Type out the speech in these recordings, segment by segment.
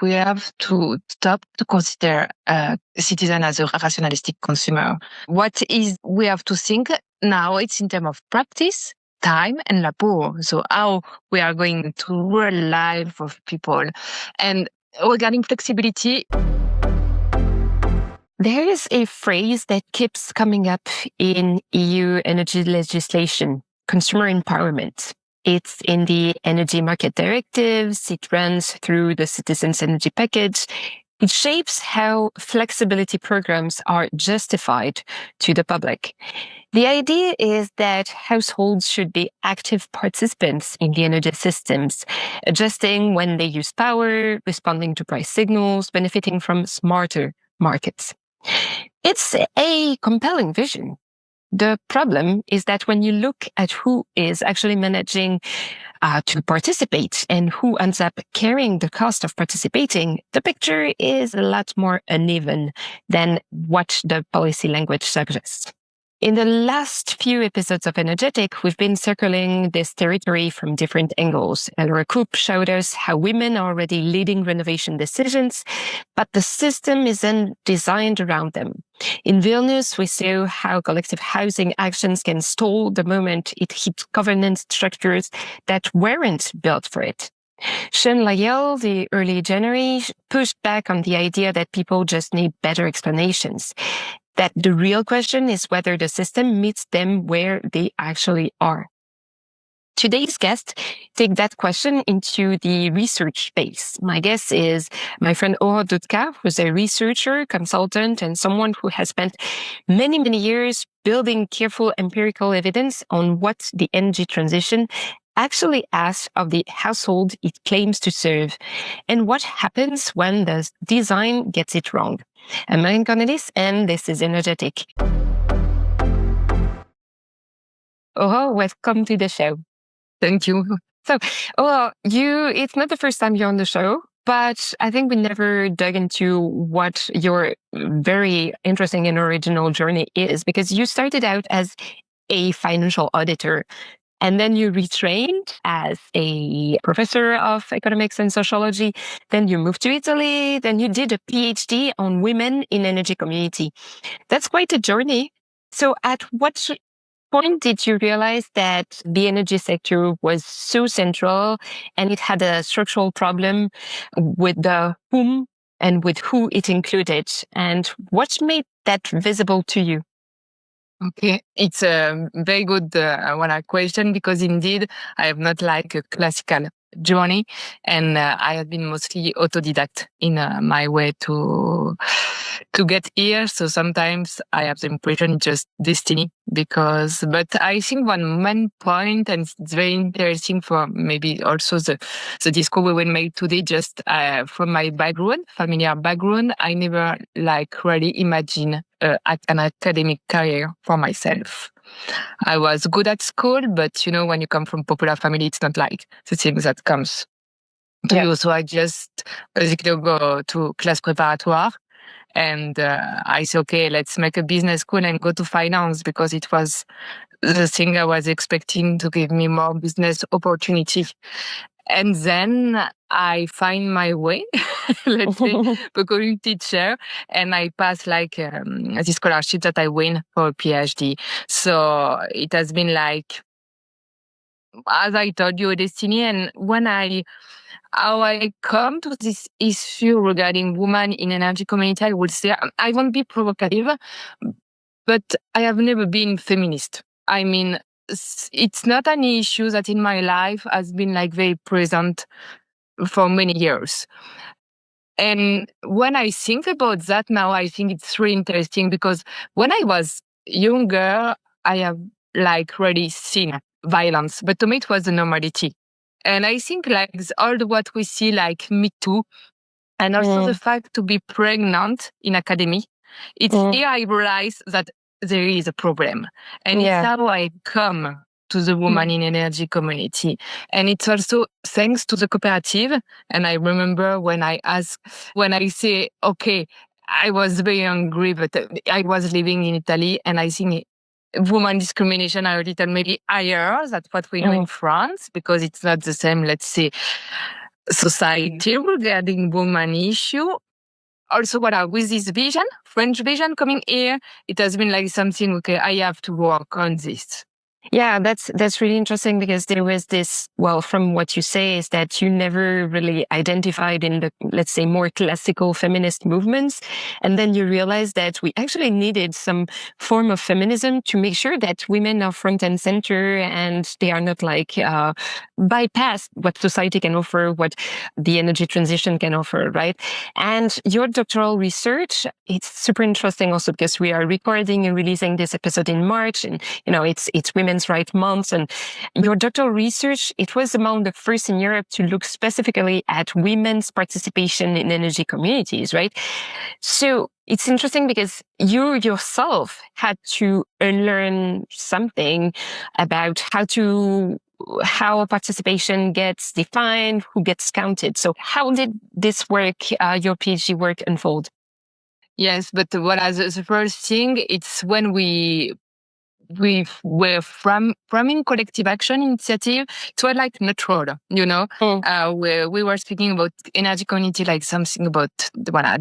we have to stop to consider a citizen as a rationalistic consumer. What is we have to think now, it's in terms of practice, time, and labor. So how we are going to real life of people. And regarding flexibility, there is a phrase that keeps coming up in EU energy legislation: consumer empowerment. It's in the energy market directives. It runs through the citizens' energy package. It shapes how flexibility programs are justified to the public. The idea is that households should be active participants in the energy systems, adjusting when they use power, responding to price signals, benefiting from smarter markets. It's a compelling vision. The problem is that when you look at who is actually managing to participate and who ends up carrying the cost of participating, the picture is a lot more uneven than what the policy language suggests. In the last few episodes of Energ'Ethic, we've been circling this territory from different angles. Aurore showed us how women are already leading renovation decisions, but the system isn't designed around them. In Vilnius, we saw how collective housing actions can stall the moment it hits governance structures that weren't built for it. Sean Lyell, the early January, pushed back on the idea that people just need better explanations, that the real question is whether the system meets them where they actually are. Today's guests take that question into the research space. My guest is my friend Aurore Dudka, who's a researcher, consultant, and someone who has spent many, many years building careful empirical evidence on what the energy transition actually asks of the household it claims to serve, and what happens when the design gets it wrong. I'm Marine Cornelis, and this is Energ'Ethic. Aurore, welcome to the show. thank you. So, it's not the first time you're on the show, but I think we never dug into what your very interesting and original journey is, because you started out as a financial auditor, and then you retrained as a professor of economics and sociology. Then you moved to Italy. Then you did a PhD on women in energy community. That's quite a journey. So at what point did you realize that the energy sector was so central and it had a structural problem with the whom and with who it included? And what made that visible to you? Okay, it's a very good question, because indeed I have not like a classical journey, and I have been mostly autodidact in my way to get here. So sometimes I have the impression it's just destiny, but I think one main point, and it's very interesting for maybe also the discourse we will make today, just from my background, familiar background, I never like really imagine an academic career for myself. I was good at school, but when you come from popular family, it's not like the thing that comes to you. So I just basically go to class préparatoire, and I said, okay, let's make a business school and go to finance, because it was the thing I was expecting to give me more business opportunity. And then I find my way, let's say, becoming teacher, and I pass like the scholarship that I win for a PhD. So it has been like, as I told you, a destiny. And how I come to this issue regarding women in energy community, I would say, I won't be provocative, but I have never been feminist. I mean, it's not an issue that in my life has been like very present for many years. And when I think about that now, I think it's really interesting, because when I was younger, I have like really seen violence, but to me it was a normality. And I think like all what we see, like Me Too, and also the fact to be pregnant in academy, it's here I realize that there is a problem. And it's how I come to the woman in energy community. And it's also thanks to the cooperative. And I remember when I say, okay, I was very angry, but I was living in Italy, and I think woman discrimination are a little maybe higher than what we know in France, because it's not the same, let's say, society regarding woman issue. Also, with this vision, French vision coming here, it has been like something, okay, I have to work on this. Yeah, that's really interesting because there was this, well, from what you say is that you never really identified in the, let's say, more classical feminist movements. And then you realize that we actually needed some form of feminism to make sure that women are front and center and they are not like bypass what society can offer, what the energy transition can offer, right? And your doctoral research, it's super interesting also because we are recording and releasing this episode in March, and it's Women's Rights Month, and your doctoral research, it was among the first in Europe to look specifically at women's participation in energy communities, right? So it's interesting because you yourself had to unlearn something about how participation gets defined, who gets counted. So how did this work, your PhD work, unfold? Yes, but what as the first thing, it's when we were framing collective action initiative, it was like neutral, where we were speaking about energy community like something about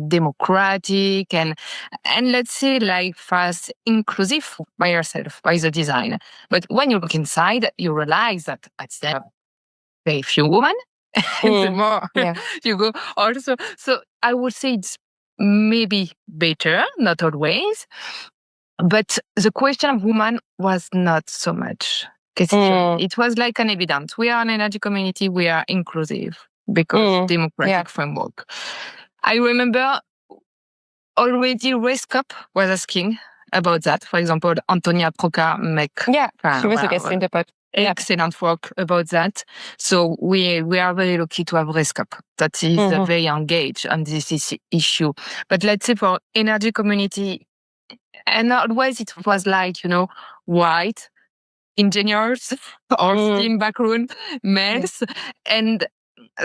democratic and let's say like fast, inclusive by yourself, by the design. But when you look inside, you realize that it's there very few women. The more you go also. So I would say it's maybe better, not always. But the question of woman was not so much. It was like an evidence. We are an energy community, we are inclusive because democratic framework. I remember already Race Cup was asking about that. For example, Antonia Proca she was a guest in the pod. Excellent work about that. So we are very lucky to have Race Cup that is very engaged on this issue. But let's say for energy community, and always it was like, white engineers or STEAM background males. And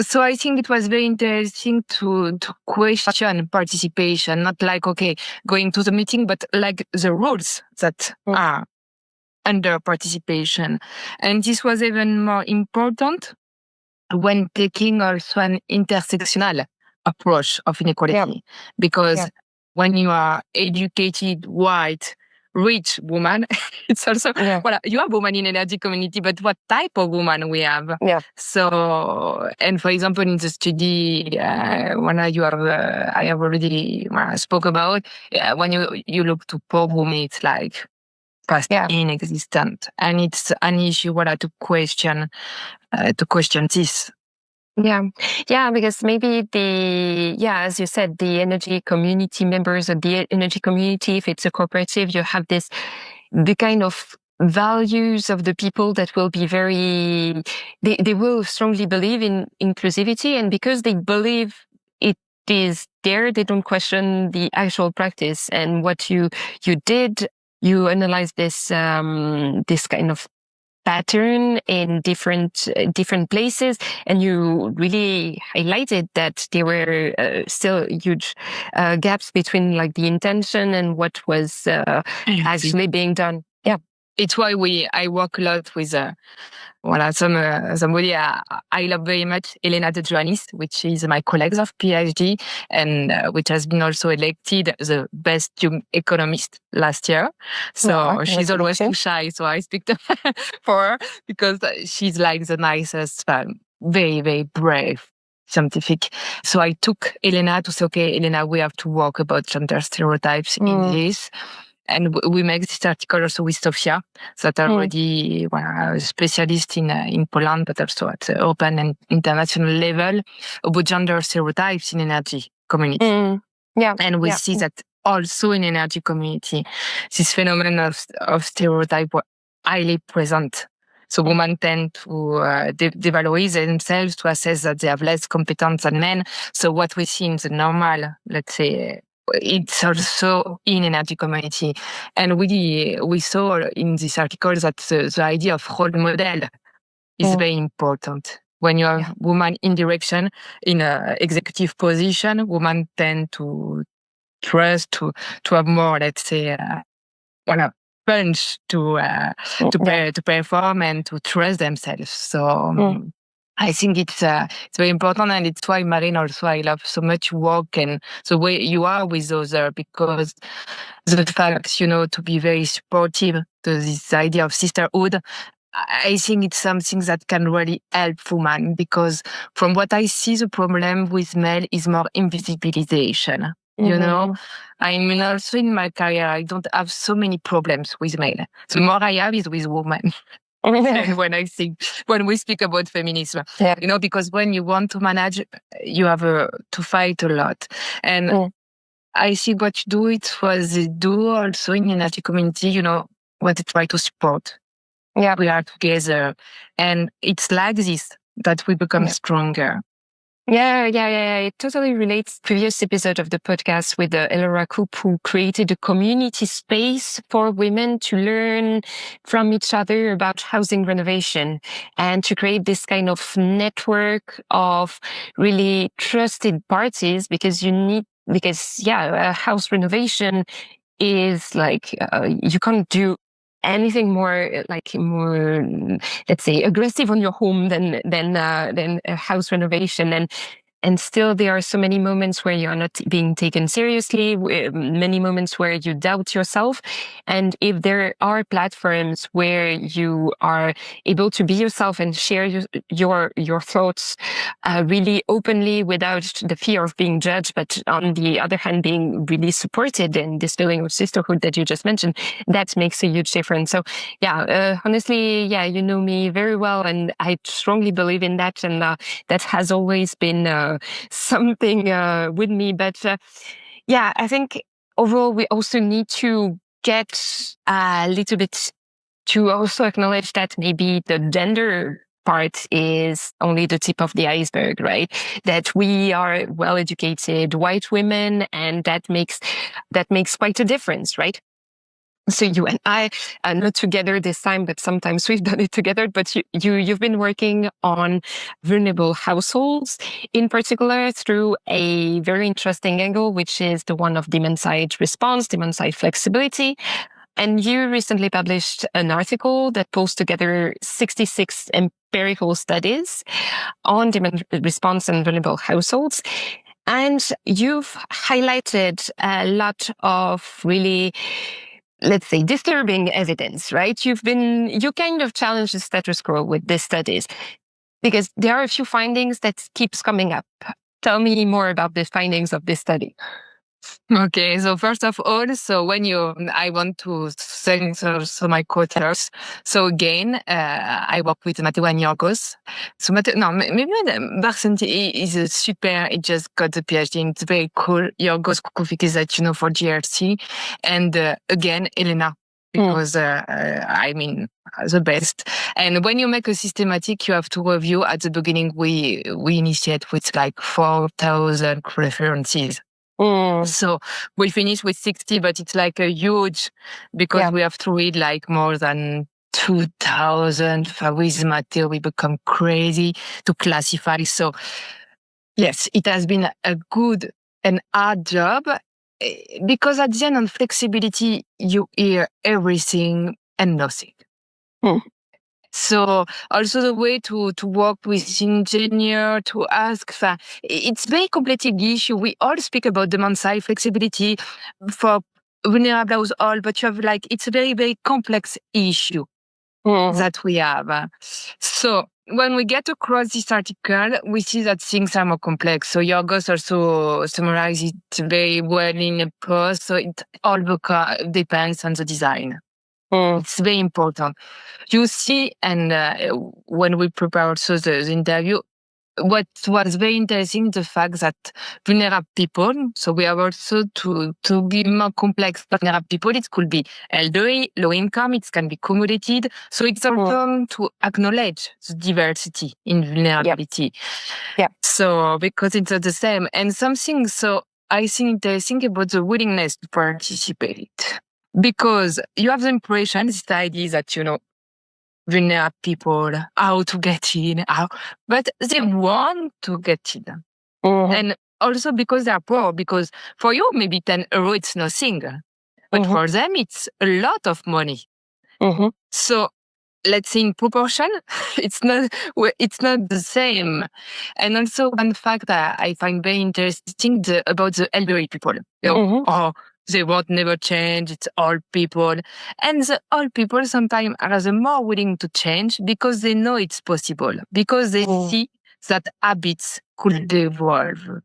so I think it was very interesting to question participation, not like, okay, going to the meeting, but like the rules that are under participation. And this was even more important when taking also an intersectional approach of inequality. Because when you are educated, white, rich woman, it's also, you have women in energy community, but what type of woman we have? So, and for example, in the study, when I have already spoke about, when you look to poor women, it's like past inexistent. And it's an issue to question this. Yeah, because maybe as you said, the energy community members of the energy community, if it's a cooperative, you have the kind of values of the people that will be they will strongly believe in inclusivity, and because they believe it is there, they don't question the actual practice. And what you did, you analyze this kind of pattern in different places, and you really highlighted that there were still huge gaps between like the intention and what was actually being done. It's why I work a lot with somebody I love very much, Elena de Joannis, which is my colleague of PhD, and which has been also elected the best young economist last year. So she's always too shy, so I speak to for her because she's like the nicest, very, very brave scientific. So I took Elena to say, okay, Elena, we have to work about gender stereotypes in this. And we make this article also with Sofia, that are already a specialist in Poland, but also at the European and international level, about gender stereotypes in energy community. And we see that also in energy community, this phenomenon of stereotype were highly present. So women tend to devalorize themselves, to assess that they have less competence than men. So what we see in the normal, let's say, it's also in energy community. And we saw in this article that the idea of role model is very important. When you have women in direction, in an executive position, women tend to trust, to have more, let's say, punch to perform and to trust themselves. So I think it's very important, and it's why, Marine, also I love so much work and the way you are with others, because the fact, to be very supportive to this idea of sisterhood, I think it's something that can really help women, because from what I see, the problem with male is more invisibilization. I mean, also in my career, I don't have so many problems with male. The more I have is with women. And when we speak about feminism, because when you want to manage, you have to fight a lot. And I see what you do, it was do also in the energy community, what to try to support. Yeah. We are together. And it's like this that we become stronger. Yeah. It totally relates to previous episode of the podcast with Elora Coop, who created a community space for women to learn from each other about housing renovation and to create this kind of network of really trusted parties, because house renovation is like, you can't do anything more let's say aggressive on your home than a house renovation, and still there are so many moments where you're not being taken seriously, many moments where you doubt yourself. And if there are platforms where you are able to be yourself and share your thoughts really openly without the fear of being judged, but on the other hand being really supported in this feeling of sisterhood that you just mentioned, that makes a huge difference. So honestly, you know me very well, and I strongly believe in that, and that has always been something with me. But I think overall we also need to get a little bit to also acknowledge that maybe the gender part is only the tip of the iceberg, right? That we are well-educated white women, and that makes quite a difference, right? So you and I are not together this time, but sometimes we've done it together. But you've been working on vulnerable households, in particular through a very interesting angle, which is the one of demand-side response, demand-side flexibility. And you recently published an article that pulls together 66 empirical studies on demand response and vulnerable households. And you've highlighted a lot of really, let's say, disturbing evidence, right? You kind of challenged the status quo with these studies, because there are a few findings that keeps coming up. Tell me more about the findings of this study. Okay, so first of all, I want to thank also my co-authors. So again, I work with Matteo and Yorgos. So maybe Barcenti is a super, he just got the PhD, it's very cool. Yorgos Kukovic is that, for GRC. And again, Elena, because I mean, the best. And when you make a systematic, you have to review. At the beginning, we initiate with like 4,000 references. So we finish with 60, but it's like a huge, because we have to read like more than 2,000. With Matteo, we become crazy to classify. So yes, it has been a good and hard job, because at the end on flexibility, you hear everything and nothing. So also the way to work with inGenere, to ask, it's very complicated issue. We all speak about demand side flexibility for vulnerable household, but you have it's a very, very complex issue that we have. So when we get across this article, we see that things are more complex. So Yorgos also summarized it very well in a post. So it all depends on the design. It's very important. You see, and when we prepare also the interview, what was very interesting, the fact that vulnerable people, so we have also to be more complex vulnerable people, it could be elderly, low income, it can be accommodated. So it's important to acknowledge the diversity in vulnerability. So because it's the same. And something, so I think interesting about the willingness to participate. Because you have the impression, this idea that, vulnerable people, how to get in, but they want to get in. And also because they are poor, because for you, maybe 10 euros, it's nothing. But for them, it's a lot of money. So let's say in proportion, it's not the same. And also one fact that I find very interesting about the elderly people. Oh, they won't never change. It's old people. And the old people sometimes are the more willing to change because they know it's possible, because they see that habits could evolve.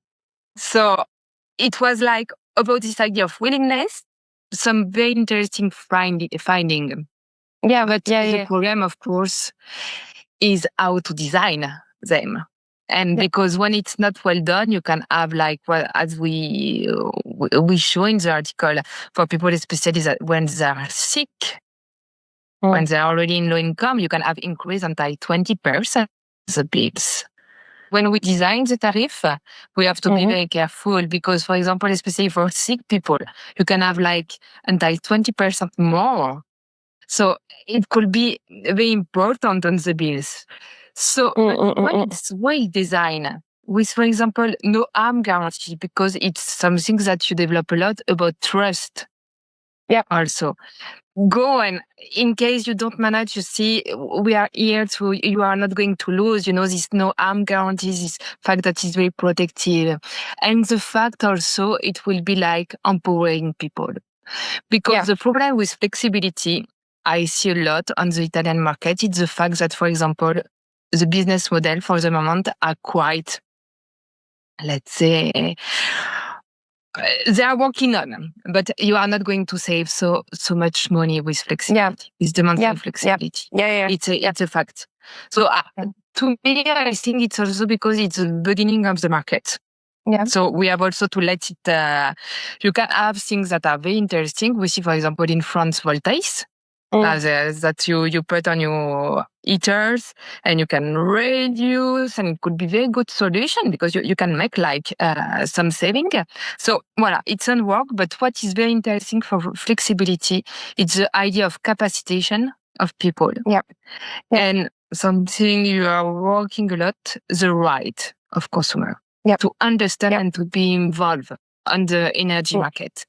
So it was like about this idea of willingness, some very interesting finding. Yeah, but the problem, of course, is how to design them. And because when it's not well done, you can have as we show in the article, for people especially that when they are sick, when they're already in low income, you can have increase until 20% the bills. When we design the tariff, we have to be very careful because, for example, especially for sick people, you can have until 20% more. So it could be very important on the bills. So when it's well designed, with, for example, no harm guarantee, because it's something that you develop a lot about trust. Yeah. Also, go and in case you don't manage, you see, we are here you are not going to lose, this no harm guarantee, this fact that is very protective. And the fact also, it will be empowering people. Because the problem with flexibility, I see a lot on the Italian market, it's the fact that, for example, the business model for the moment are quite, let's say, they are working on, but you are not going to save so much money with flexibility, with demand flexibility. It's a fact. So to me, I think it's also because it's the beginning of the market. Yeah. So we have also to let it, you can have things that are very interesting. We see, for example, in France, voltaics, that you put on your heaters and you can reduce, and it could be very good solution because you can make some saving. So voila, it's on work, but what is very interesting for flexibility, it's the idea of capacitation of people. Yeah. And something you are working a lot, the right of consumer. To understand and to be involved on the energy market.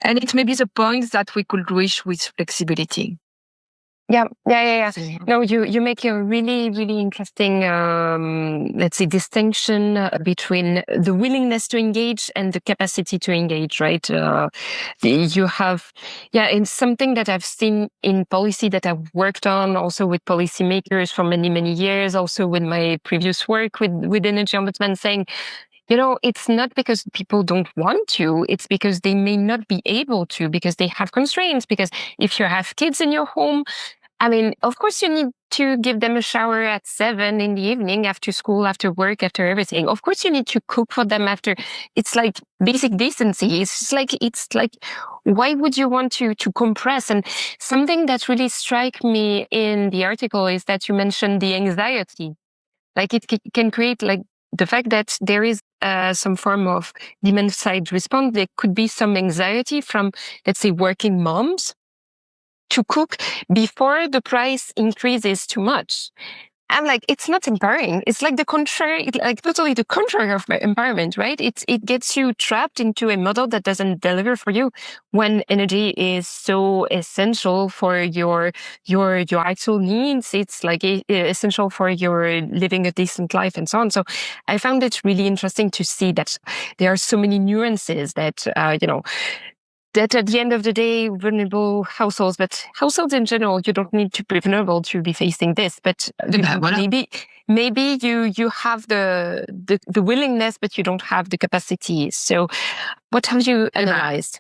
And it may be the point that we could reach with flexibility. Yeah. No, you make a really, really interesting, let's say, distinction between the willingness to engage and the capacity to engage, right? You have, it's something that I've seen in policy that I've worked on also with policymakers for many, many years, also with my previous work with Energy Ombudsman, saying, it's not because people don't want to, it's because they may not be able to, because they have constraints. Because if you have kids in your home, I mean, of course you need to give them a shower at 7 in the evening, after school, after work, after everything. Of course you need to cook for them after. It's like basic decency. It's like, why would you want to compress? And something that really struck me in the article is that you mentioned the anxiety. It can create the fact that there is some form of demand side response. There could be some anxiety from, let's say, working moms to cook before the price increases too much. I'm like, it's not empowering. It's like the contrary, totally the contrary of empowerment, right? It gets you trapped into a model that doesn't deliver for you when energy is so essential for your actual needs. It's essential for your living a decent life and so on. So I found it really interesting to see that there are so many nuances that, that at the end of the day, vulnerable households, but households in general, you don't need to be vulnerable to be facing this. But maybe you have the willingness, but you don't have the capacity. So what have you analyzed?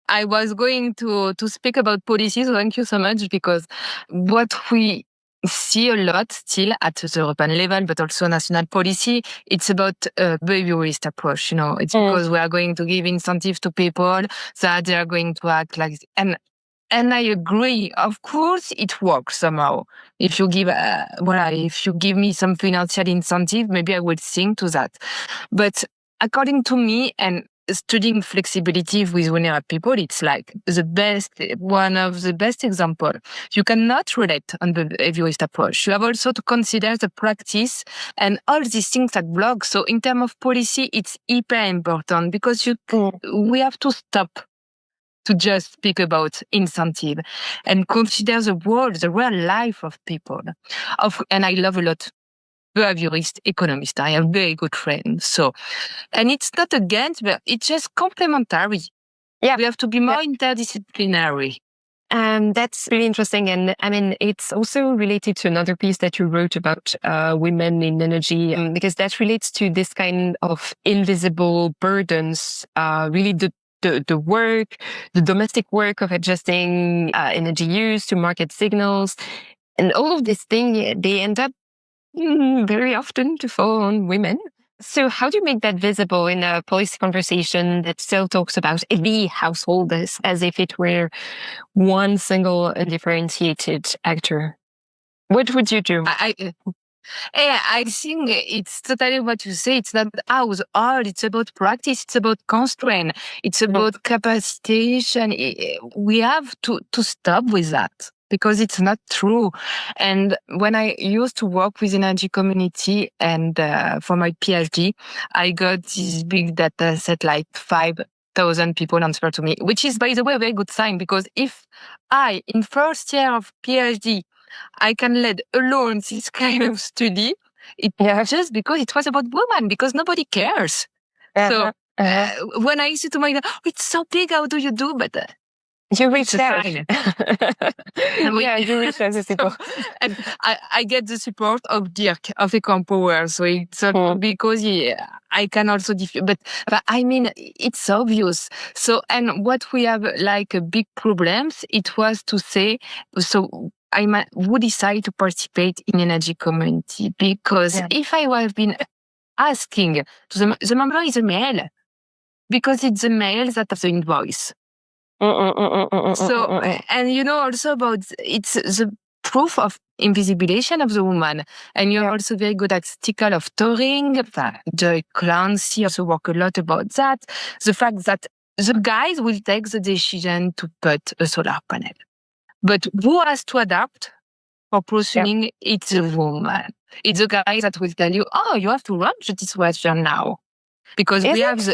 I was going to speak about policy, so thank you so much, because what we see a lot still at the European level, but also national policy, it's about a behaviorist approach. It's because we are going to give incentives to people that they are going to act like, and I agree. Of course, it works somehow. If you give, if you give me some financial incentive, maybe I would think to that. But according to me, and studying flexibility with vulnerable people, it's one of the best example. You cannot relate on the behaviorist approach. You have also to consider the practice and all these things that block. So in terms of policy, it's hyper important because we have to stop to just speak about incentive and consider the world, the real life of people. And I love a lot behaviorist economist. I have very good friends. So, and it's not against, but it's just complementary. Yeah. We have to be more interdisciplinary. That's really interesting. And I mean, it's also related to another piece that you wrote about women in energy, because that relates to this kind of invisible burdens, really the work, the domestic work of adjusting energy use to market signals. And all of these things, they end up very often to fall on women. So how do you make that visible in a policy conversation that still talks about the household as if it were one single undifferentiated actor? What would you do? I think it's totally what you say. It's not household. It's about practice. It's about constraint. It's about capacitation. We have to stop with that, because it's not true. And when I used to work with energy community and for my PhD, I got this big data set, like 5,000 people answer to me, which is, by the way, a very good sign, because if I, in first year of PhD, I can lead alone this kind of study, just because it was about women, because nobody cares. So when I say to my, it's so big, how do you do? But you reach out. You reach out to people. And I get the support of Dirk, of EconPower. So it's because I can also but I mean, it's obvious. So, and what we have like big problems, it was to say, so I would decide to participate in energy community, because if I would have been asking to the member is a male, because it's the male that has the invoice. So, and you know also about, it's the proof of invisibilization of the woman. And you're also very good at stickle of touring. Joy Clancy also work a lot about that. The fact that the guys will take the decision to put a solar panel. But who has to adapt for pursuing? It's a woman. It's a guy that will tell you, oh, you have to run the dishwasher now. Because we have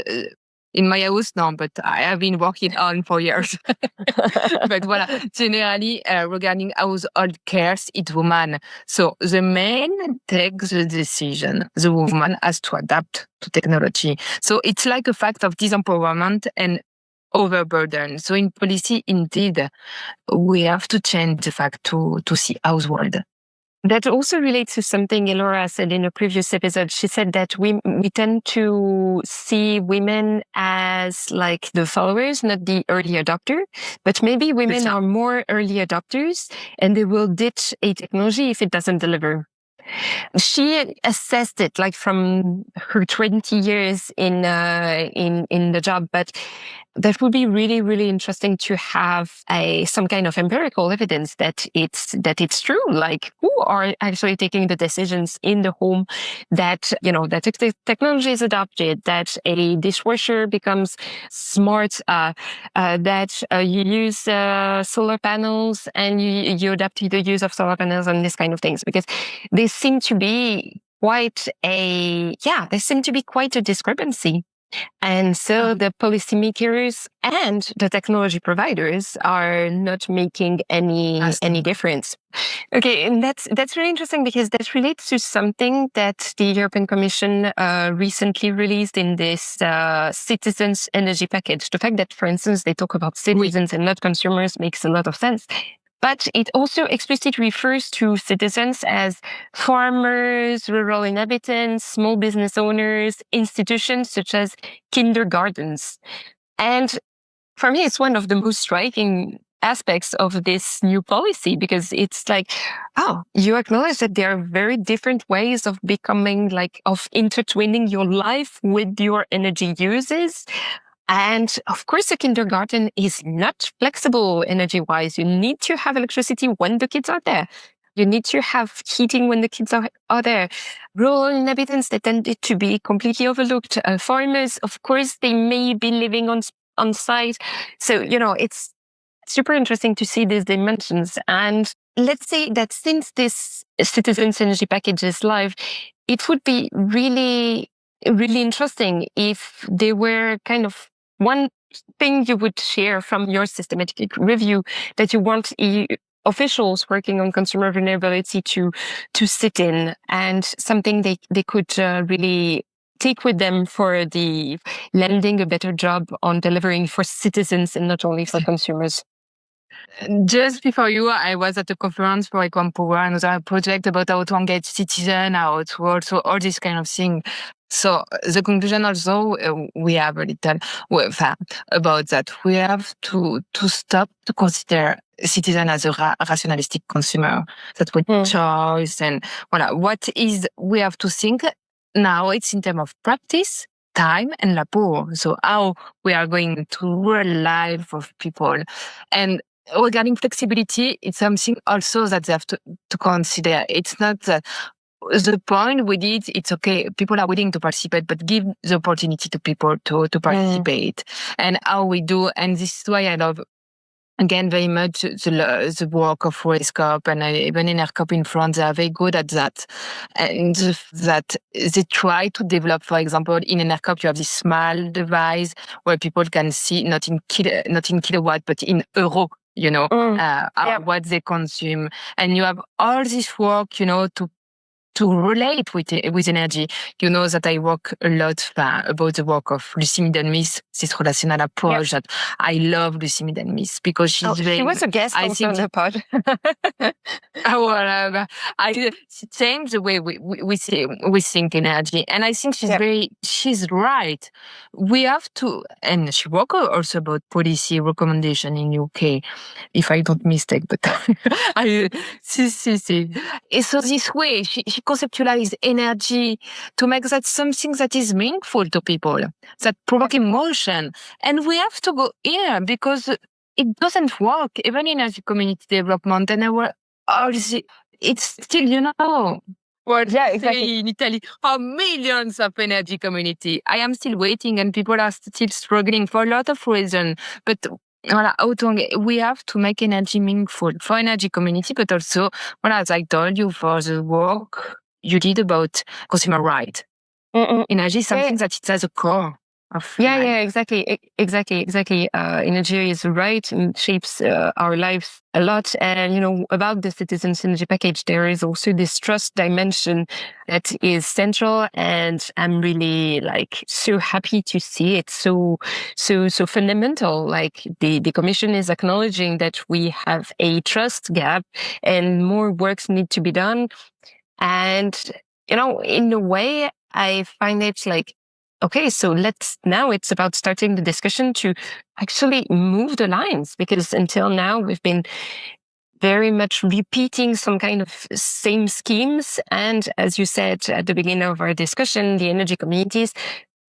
in my house now, but I have been working on for years. But voilà, generally, regarding household cares, it's woman. So the man takes the decision. The woman has to adapt to technology. So it's like a fact of disempowerment and overburden. So in policy, indeed, we have to change the fact to see household. That also relates to something Elora said in a previous episode. She said that we tend to see women as like the followers, not the early adopter, but maybe women are more early adopters and they will ditch a technology if it doesn't deliver. She assessed it like from her 20 years in the job, but that would be really, really interesting to have some kind of empirical evidence that it's true. Like, who are actually taking the decisions in the home that, that the technology is adopted, that a dishwasher becomes smart, that you use solar panels and you adapt to the use of solar panels and this kind of things, because they seem to be quite a discrepancy. And so the policymakers and the technology providers are not making any difference. Okay, and that's really interesting, because that relates to something that the European Commission recently released in this citizens energy package. The fact that, for instance, they talk about citizens and not consumers makes a lot of sense. But it also explicitly refers to citizens as farmers, rural inhabitants, small business owners, institutions such as kindergartens. And for me, it's one of the most striking aspects of this new policy, because it's like, you acknowledge that there are very different ways of becoming, of intertwining your life with your energy uses. And of course, a kindergarten is not flexible energy-wise. You need to have electricity when the kids are there. You need to have heating when the kids are there. Rural inhabitants, they tended to be completely overlooked. Farmers, of course, they may be living on site. So, it's super interesting to see these dimensions. And let's say that since this citizens energy package is live, it would be really, really interesting if there were kind of one thing you would share from your systematic review that you want EU officials working on consumer vulnerability to sit in, and something they could really take with them for the landing a better job on delivering for citizens and not only for consumers? Just before you, I was at a conference for Equal Power, another project about how to engage citizens, how to also all this kind of thing. So the conclusion also, we have a little about that. We have to stop to consider citizen as a rationalistic consumer that with choice and voilà. What is we have to think now? It's in terms of practice, time, and labor. So how we are going to real life of people. And regarding flexibility, it's something also that they have to consider. It's not that the point with it, it's okay, people are willing to participate, but give the opportunity to people to participate. And how we do, and this is why I love, again, very much the work of Rescope and even Energ'Ethic in France. They are very good at that. And that they try to develop, for example, in Energ'Ethic, you have this small device where people can see not in kilowatt, but in euro, what they consume. And you have all this work, to relate with energy. You know that I work a lot about the work of Lucy Middlemiss, this relational approach that I love Lucy Middlemiss because she was a guest on the pod. She changed the way we think energy. And I think she's right. We have to, and she worked also about policy recommendation in UK, if I don't mistake, but So this way, she conceptualize energy to make that something that is meaningful to people, that provoke emotion. And we have to go here because it doesn't work, even in energy community development. And it's still, exactly. In Italy, millions of energy community. I am still waiting and people are still struggling for a lot of reasons. But we have to make energy meaningful for energy community, but also, as I told you, for the work you did about consumer right. Energy is something that it's at the core of life. Exactly. Energy is right and shapes our lives a lot. And, about the Citizens Energy Package, there is also this trust dimension that is central. And I'm really so happy to see it so fundamental. The Commission is acknowledging that we have a trust gap and more works need to be done. And, in a way, I find it okay, so now it's about starting the discussion to actually move the lines, because until now we've been very much repeating some kind of same schemes. And as you said at the beginning of our discussion, the energy communities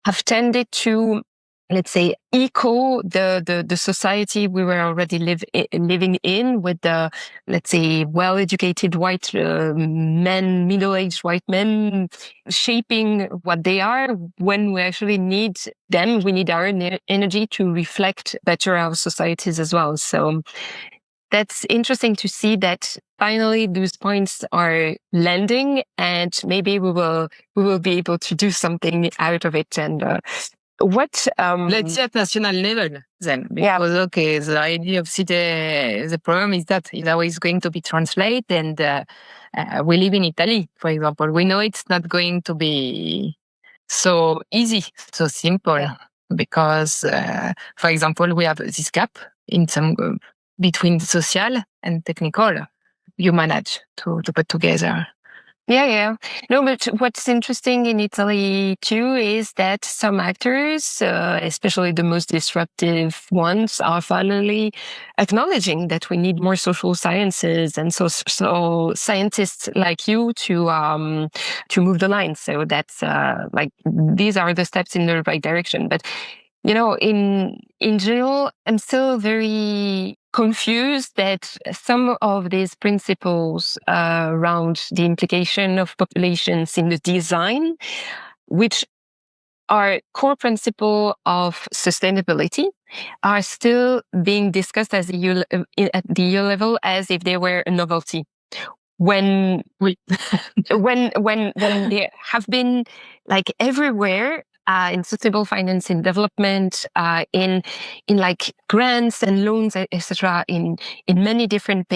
have tended to, let's say, echo the society we were already living in, with the, let's say, well-educated white men, middle-aged white men shaping what they are, when we actually need them. We need our energy to reflect better our societies as well. So that's interesting to see that finally those points are landing, and maybe we will be able to do something out of it. And let's see at national level then, because the idea of city, the problem is that it's always going to be translated, and we live in Italy, for example. We know it's not going to be so easy, so simple, because, for example, we have this gap in some between social and technical. You manage to put together. Yeah. No, but what's interesting in Italy too is that some actors, especially the most disruptive ones, are finally acknowledging that we need more social sciences and so scientists like you to move the line. So that's these are the steps in the right direction. But in general, I'm still very confused that some of these principles around the implication of populations in the design, which are core principle of sustainability, are still being discussed at the EU level as if they were a novelty. When they have been everywhere in sustainable finance, in development, in like grants and loans, etc. In many different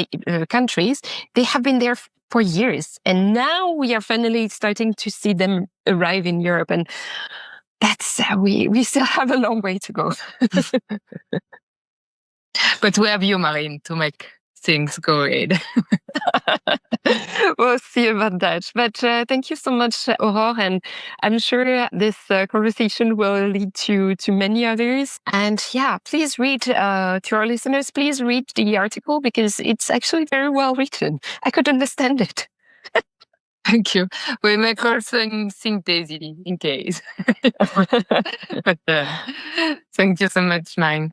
countries. They have been there for years, and now we are finally starting to see them arrive in Europe, and that's we still have a long way to go. But we have you, Marine, to make things go ahead. We'll see about that. But thank you so much, Aurore, and I'm sure this conversation will lead to many others. And yeah, please read, to our listeners, please read the article because it's actually very well written. I could understand it. Thank you. We make also synthesis in case. But thank you so much, Marine.